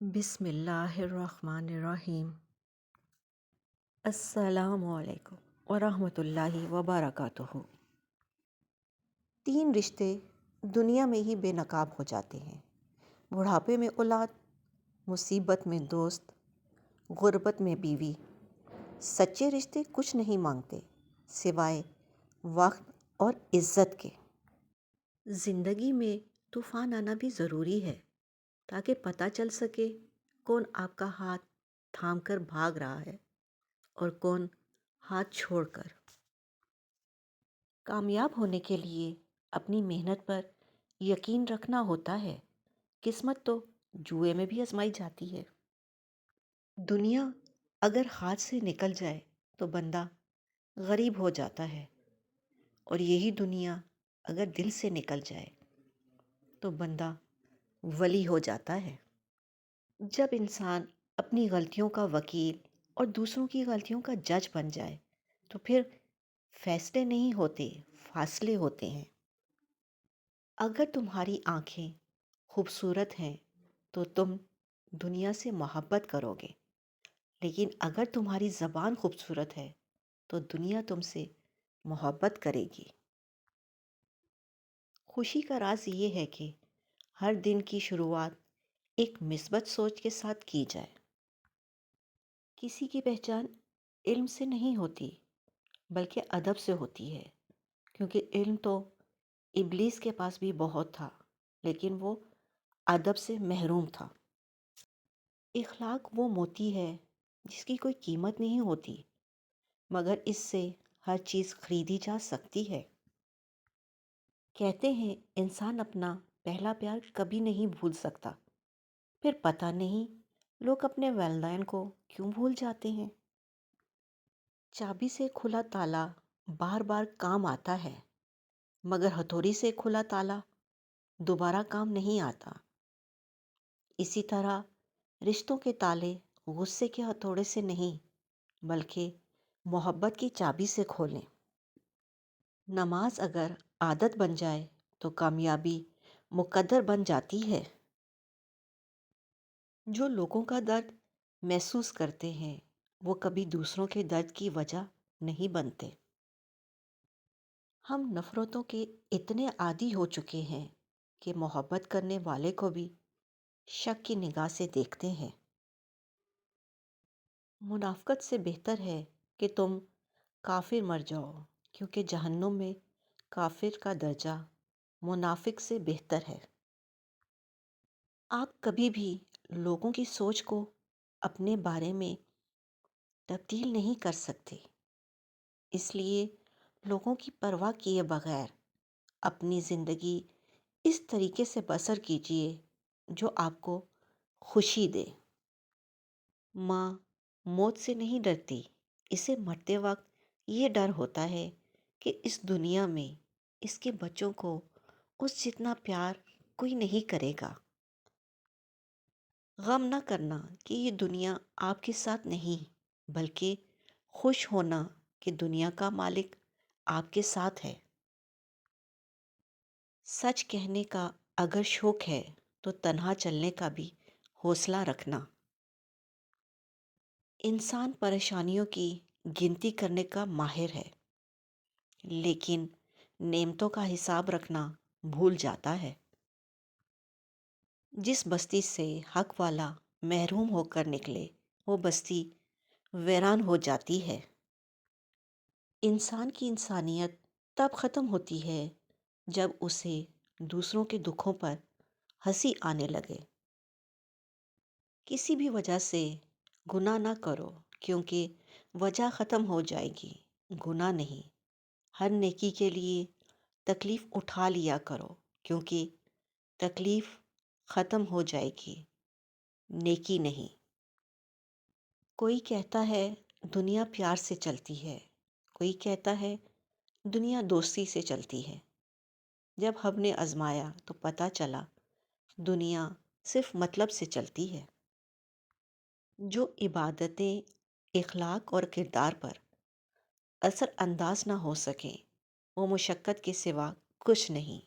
بسم اللہ الرحمن الرحیم۔ السلام علیکم ورحمۃ اللہ وبرکاتہ۔ تین رشتے دنیا میں ہی بے نقاب ہو جاتے ہیں: بڑھاپے میں اولاد، مصیبت میں دوست، غربت میں بیوی۔ سچے رشتے کچھ نہیں مانگتے سوائے وقت اور عزت کے۔ زندگی میں طوفان آنا بھی ضروری ہے تاکہ پتہ چل سکے کون آپ کا ہاتھ تھام کر بھاگ رہا ہے اور کون ہاتھ چھوڑ کر۔ کامیاب ہونے کے لیے اپنی محنت پر یقین رکھنا ہوتا ہے۔ قسمت تو جوئے میں بھی آزمائی جاتی ہے۔ دنیا اگر ہاتھ سے نکل جائے تو بندہ غریب ہو جاتا ہے، اور یہی دنیا اگر دل سے نکل جائے تو بندہ ولی ہو جاتا ہے۔ جب انسان اپنی غلطیوں کا وکیل اور دوسروں کی غلطیوں کا جج بن جائے تو پھر فیصلے نہیں ہوتے، فاصلے ہوتے ہیں۔ اگر تمہاری آنکھیں خوبصورت ہیں تو تم دنیا سے محبت کرو گے، لیکن اگر تمہاری زبان خوبصورت ہے تو دنیا تم سے محبت کرے گی۔ خوشی کا راز یہ ہے کہ ہر دن کی شروعات ایک مثبت سوچ کے ساتھ کی جائے۔ کسی کی پہچان علم سے نہیں ہوتی بلکہ ادب سے ہوتی ہے، کیونکہ علم تو ابلیس کے پاس بھی بہت تھا لیکن وہ ادب سے محروم تھا۔ اخلاق وہ موتی ہے جس کی کوئی قیمت نہیں ہوتی، مگر اس سے ہر چیز خریدی جا سکتی ہے۔ کہتے ہیں انسان اپنا پہلا پیار کبھی نہیں بھول سکتا، پھر پتہ نہیں لوگ اپنے والدین کو کیوں بھول جاتے ہیں۔ چابی سے کھلا تالا بار بار کام آتا ہے، مگر ہتھوڑی سے کھلا تالا دوبارہ کام نہیں آتا۔ اسی طرح رشتوں کے تالے غصے کے ہتھوڑے سے نہیں بلکہ محبت کی چابی سے کھولیں۔ نماز اگر عادت بن جائے تو کامیابی مقدر بن جاتی ہے۔ جو لوگوں کا درد محسوس کرتے ہیں وہ کبھی دوسروں کے درد کی وجہ نہیں بنتے۔ ہم نفرتوں کے اتنے عادی ہو چکے ہیں کہ محبت کرنے والے کو بھی شک کی نگاہ سے دیکھتے ہیں۔ منافقت سے بہتر ہے کہ تم کافر مر جاؤ، کیونکہ جہنم میں کافر کا درجہ منافق سے بہتر ہے۔ آپ کبھی بھی لوگوں کی سوچ کو اپنے بارے میں تبدیل نہیں کر سکتے، اس لیے لوگوں کی پرواہ کیے بغیر اپنی زندگی اس طریقے سے بسر کیجیے جو آپ کو خوشی دے۔ ماں موت سے نہیں ڈرتی، اسے مرتے وقت یہ ڈر ہوتا ہے کہ اس دنیا میں اس کے بچوں کو اس جتنا پیار کوئی نہیں کرے گا۔ غم نہ کرنا کہ یہ دنیا آپ کے ساتھ نہیں، بلکہ خوش ہونا کہ دنیا کا مالک آپ کے ساتھ ہے۔ سچ کہنے کا اگر شوق ہے تو تنہا چلنے کا بھی حوصلہ رکھنا۔ انسان پریشانیوں کی گنتی کرنے کا ماہر ہے، لیکن نعمتوں کا حساب رکھنا بھول جاتا ہے۔ جس بستی سے حق والا محروم ہو کر نکلے وہ بستی ویران ہو جاتی ہے۔ انسان کی انسانیت تب ختم ہوتی ہے جب اسے دوسروں کے دکھوں پر ہنسی آنے لگے۔ کسی بھی وجہ سے گناہ نہ کرو، کیونکہ وجہ ختم ہو جائے گی، گناہ نہیں۔ ہر نیکی کے لیے تکلیف اٹھا لیا کرو، کیونکہ تکلیف ختم ہو جائے گی، نیکی نہیں۔ کوئی کہتا ہے دنیا پیار سے چلتی ہے، کوئی کہتا ہے دنیا دوستی سے چلتی ہے۔ جب ہم نے آزمایا تو پتہ چلا دنیا صرف مطلب سے چلتی ہے۔ جو عبادتیں اخلاق اور کردار پر اثر انداز نہ ہو سکیں وہ مشقت کے سوا کچھ نہیں۔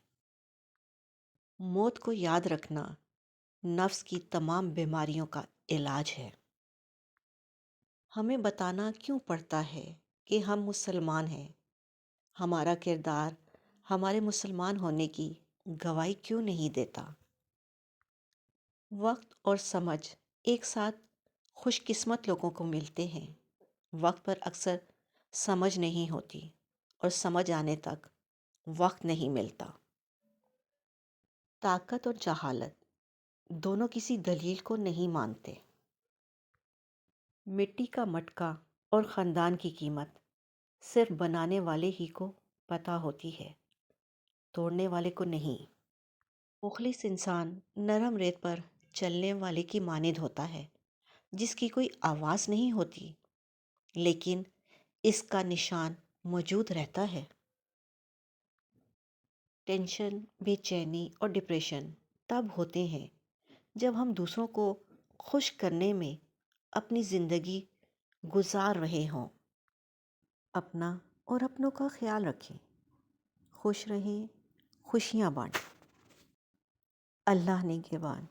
موت کو یاد رکھنا نفس کی تمام بیماریوں کا علاج ہے۔ ہمیں بتانا کیوں پڑتا ہے کہ ہم مسلمان ہیں؟ ہمارا کردار ہمارے مسلمان ہونے کی گواہی کیوں نہیں دیتا؟ وقت اور سمجھ ایک ساتھ خوش قسمت لوگوں کو ملتے ہیں۔ وقت پر اکثر سمجھ نہیں ہوتی اور سمجھ آنے تک وقت نہیں ملتا۔ طاقت اور جہالت دونوں کسی دلیل کو نہیں مانتے۔ مٹی کا مٹکا اور خاندان کی قیمت صرف بنانے والے ہی کو پتہ ہوتی ہے، توڑنے والے کو نہیں۔ مخلص انسان نرم ریت پر چلنے والے کی مانند ہوتا ہے، جس کی کوئی آواز نہیں ہوتی لیکن اس کا نشان موجود رہتا ہے۔ ٹینشن، بے چینی اور ڈپریشن تب ہوتے ہیں جب ہم دوسروں کو خوش کرنے میں اپنی زندگی گزار رہے ہوں۔ اپنا اور اپنوں کا خیال رکھیں، خوش رہیں، خوشیاں بانٹیں۔ اللہ نگہبان۔